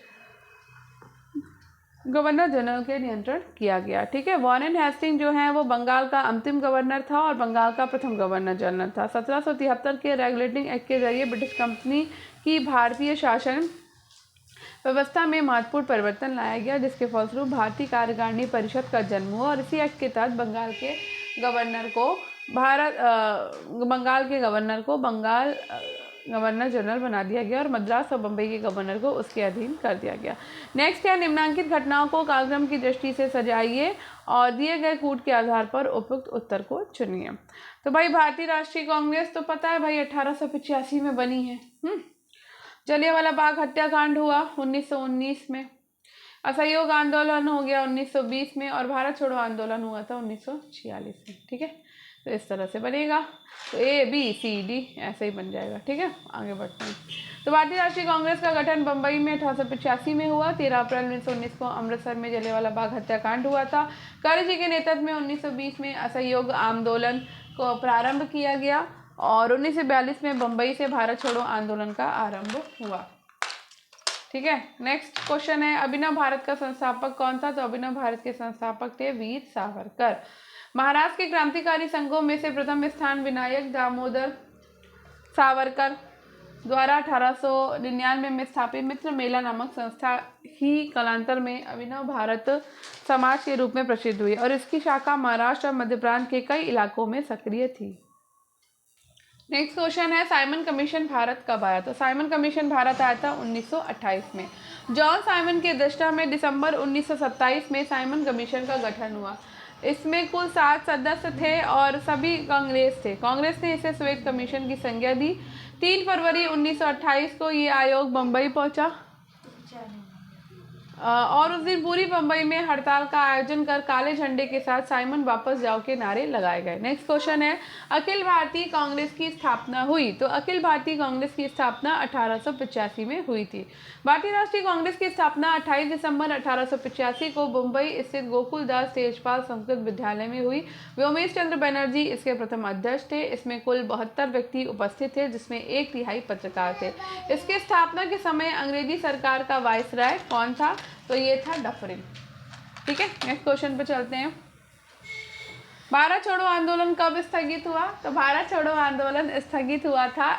गवर्नर जनरल के नियंत्रण किया गया। ठीक है, वॉरेन हेस्टिंग जो है वो बंगाल का अंतिम गवर्नर था और बंगाल का प्रथम गवर्नर जनरल था। 1773 के रेगुलेटिंग एक्ट के जरिए ब्रिटिश कंपनी की भारतीय शासन व्यवस्था में महत्वपूर्ण परिवर्तन लाया गया, जिसके फलस्वरूप भारतीय कार्यकारिणी परिषद का जन्म हुआ और इसी एक्ट के तहत बंगाल के गवर्नर को बंगाल गवर्नर जनरल बना दिया गया और मद्रास और बम्बई के गवर्नर को उसके अधीन कर दिया गया। नेक्स्ट है, निम्नलिखित घटनाओं को कालक्रम की दृष्टि से सजाइए और दिए गए कूट के आधार पर उपयुक्त उत्तर को चुनिए। तो भाई भारतीय राष्ट्रीय कांग्रेस तो पता है भाई 1885 में बनी है। जलियांवाला बाग हत्याकांड हुआ 1919 में, असहयोग आंदोलन हो गया 1920 में, और भारत छोड़ो आंदोलन हुआ था 1946 में। ठीक है, तो इस तरह से बनेगा, तो ABCD ऐसे ही बन जाएगा। ठीक है, आगे बढ़ते हैं। तो भारतीय राष्ट्रीय कांग्रेस का गठन बम्बई में 1885 में हुआ। 13 अप्रैल 1919 को अमृतसर में जलियांवाला बाग हत्याकांड हुआ था। करणी जी के नेतृत्व में 1920 में असहयोग आंदोलन को प्रारंभ किया गया और 1942 में बम्बई से भारत छोड़ो आंदोलन का आरंभ हुआ। ठीक है, नेक्स्ट क्वेश्चन है, अभिनव भारत का संस्थापक कौन था? तो अभिनव भारत के संस्थापक थे वीर सावरकर। महाराष्ट्र के क्रांतिकारी संघों में से प्रथम स्थान विनायक दामोदर सावरकर द्वारा 1899 में स्थापित मित्र मेला नामक संस्था ही कालांतर में अभिनव भारत समाज के रूप में प्रसिद्ध हुई और इसकी शाखा महाराष्ट्र और मध्य प्रांत के कई इलाकों में सक्रिय थी। नेक्स्ट क्वेश्चन है, साइमन कमीशन भारत कब आया? तो साइमन कमीशन भारत आया था 1928 में। जॉन साइमन के अध्यक्षता में दिसंबर 1927 में साइमन कमीशन का गठन हुआ। इसमें कुल 7 सदस्य थे और सभी कांग्रेस थे। कांग्रेस ने इसे श्वेत कमीशन की संज्ञा दी। 3 फरवरी 1928 को ये आयोग बम्बई पहुंचा और उस दिन पूरी बम्बई में हड़ताल का आयोजन कर काले झंडे के साथ साइमन वापस जाओ के नारे लगाए गए। नेक्स्ट क्वेश्चन है, अखिल भारतीय कांग्रेस की स्थापना हुई? तो अखिल भारतीय कांग्रेस की स्थापना 1885 में हुई थी। भारतीय राष्ट्रीय कांग्रेस की स्थापना 28 दिसंबर 1885 को मुंबई स्थित गोकुलदास तेजपाल संस्कृत विद्यालय में हुई। व्योमेश चंद्र बनर्जी इसके प्रथम अध्यक्ष थे। इसमें कुल 72 व्यक्ति उपस्थित थे, जिसमें 1/3 पत्रकार थे। इसके स्थापना के समय अंग्रेजी सरकार का वायसराय कौन था? तो ये था डफरिन। ठीक है, नेक्स्ट क्वेश्चन पे चलते हैं। भारत छोड़ो आंदोलन कब स्थगित हुआ? तो भारत छोड़ो आंदोलन स्थगित हुआ था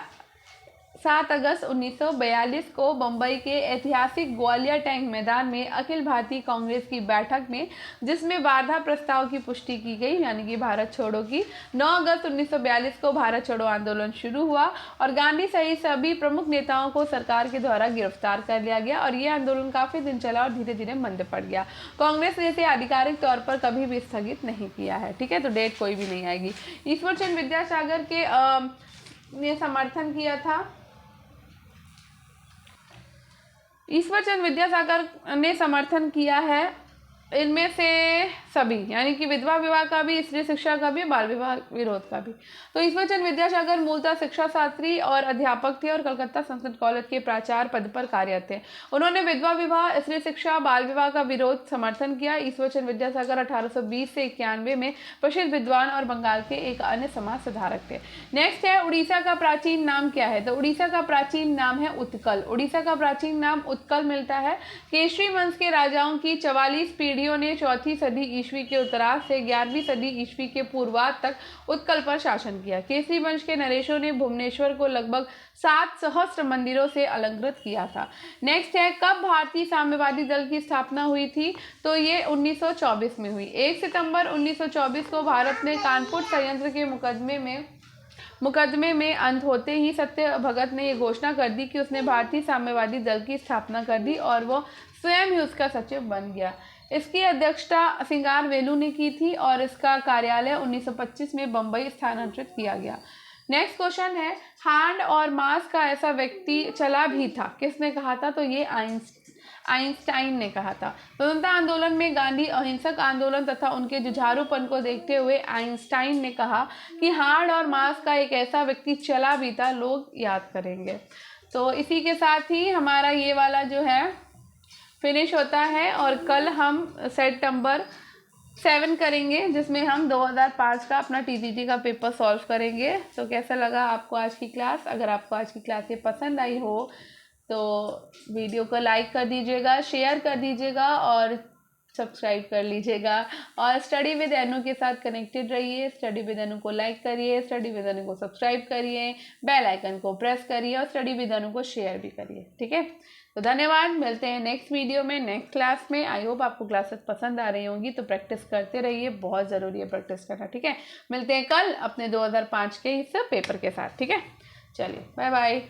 7 अगस्त 1942 को बम्बई के ऐतिहासिक ग्वालियर टैंक मैदान में अखिल भारतीय कांग्रेस की बैठक में, जिसमें वार्ता प्रस्ताव की पुष्टि की गई, यानी कि भारत छोड़ो की। 9 अगस्त 1942 को भारत छोड़ो आंदोलन शुरू हुआ और गांधी सहित सभी प्रमुख नेताओं को सरकार के द्वारा गिरफ्तार कर लिया गया और ये आंदोलन काफ़ी दिन चला और धीरे धीरे मंद पड़ गया। कांग्रेस ने इसे आधिकारिक तौर पर कभी भी स्थगित नहीं किया है। ठीक है, तो डेट कोई भी नहीं आएगी। ईश्वर चंद्र विद्यासागर के ने समर्थन किया था। ईश्वर चंद्र विद्यासागर ने समर्थन किया है इनमें से सभी, यानी कि विधवा विवाह का भी, स्त्री शिक्षा का भी, बाल विवाह विरोध का भी। तो ईश्वर चंद्र विद्यासागर मूलतः शिक्षा शास्त्री और अध्यापक थे और कलकत्ता संस्कृत कॉलेज के प्राचार्य पद पर कार्यरत थे। उन्होंने विधवा विवाह, स्त्री शिक्षा, बाल विवाह का विरोध समर्थन किया। ईश्वर चंद्र विद्यासागर 1820 से 91 में प्रसिद्ध विद्वान और बंगाल के एक अन्य समाज सुधारक थे। नेक्स्ट है, उड़ीसा का प्राचीन नाम क्या है? तो उड़ीसा का प्राचीन नाम है उत्कल। उड़ीसा का प्राचीन नाम उत्कल मिलता है केशरी वंश के राजाओं की 44 पीढ़ियों ने 4वीं सदी ईस्वी के उत्तरार्ध से 11वीं सदी ईस्वी के पूर्वार्ध तक उत्कल पर शासन किया। केसरी वंश के नरेशों ने भुवनेश्वर को लगभग 7 सहस्त्र मंदिरों से अलंकृत किया था। नेक्स्ट है, कब भारतीय साम्यवादी दल की स्थापना हुई थी? तो ये 1924 में हुई। 1 सितंबर 1924 को भारत ने कानपुर संयंत्र के मुकदमे में अंत होते ही सत्य भगत ने ये घोषणा कर दी कि उसने भारतीय साम्यवादी दल की स्थापना कर दी और वो स्वयं ही उसका सचिव बन गया। इसकी अध्यक्षता सिंगार वेलू ने की थी और इसका कार्यालय 1925 में बम्बई स्थानांतरित किया गया। नेक्स्ट क्वेश्चन है, हार्ड और मास का ऐसा व्यक्ति चला भी था, किसने कहा था? तो ये आइंस्टाइन ने कहा था। स्वतंत्रता आंदोलन में गांधी अहिंसक आंदोलन तथा उनके जुझारूपन को देखते हुए आइंस्टाइन ने कहा कि हार्ड और मास का एक ऐसा व्यक्ति चला भी था, लोग याद करेंगे। तो इसी के साथ ही हमारा ये वाला जो है फिनिश होता है और कल हम सेट नंबर 7 करेंगे, जिसमें हम 2005 का अपना TTT का पेपर सॉल्व करेंगे। तो कैसा लगा आपको आज की क्लास? अगर आपको आज की क्लास ये पसंद आई हो तो वीडियो को लाइक कर दीजिएगा, शेयर कर दीजिएगा और सब्सक्राइब कर लीजिएगा। और स्टडी विद अनु के साथ कनेक्टेड रहिए। स्टडी विद अनु को लाइक करिए, स्टडी विद अनु को सब्सक्राइब करिए, बेल आइकन को प्रेस करिए और स्टडी विद अनु को शेयर भी करिए। ठीक है, तो धन्यवाद। मिलते हैं नेक्स्ट वीडियो में, नेक्स्ट क्लास में। आई होप आपको क्लासेस पसंद आ रही होंगी, तो प्रैक्टिस करते रहिए, बहुत ज़रूरी है प्रैक्टिस करना। ठीक है, मिलते हैं कल अपने 2005 के इस पेपर के साथ। ठीक है, चलिए बाय बाय।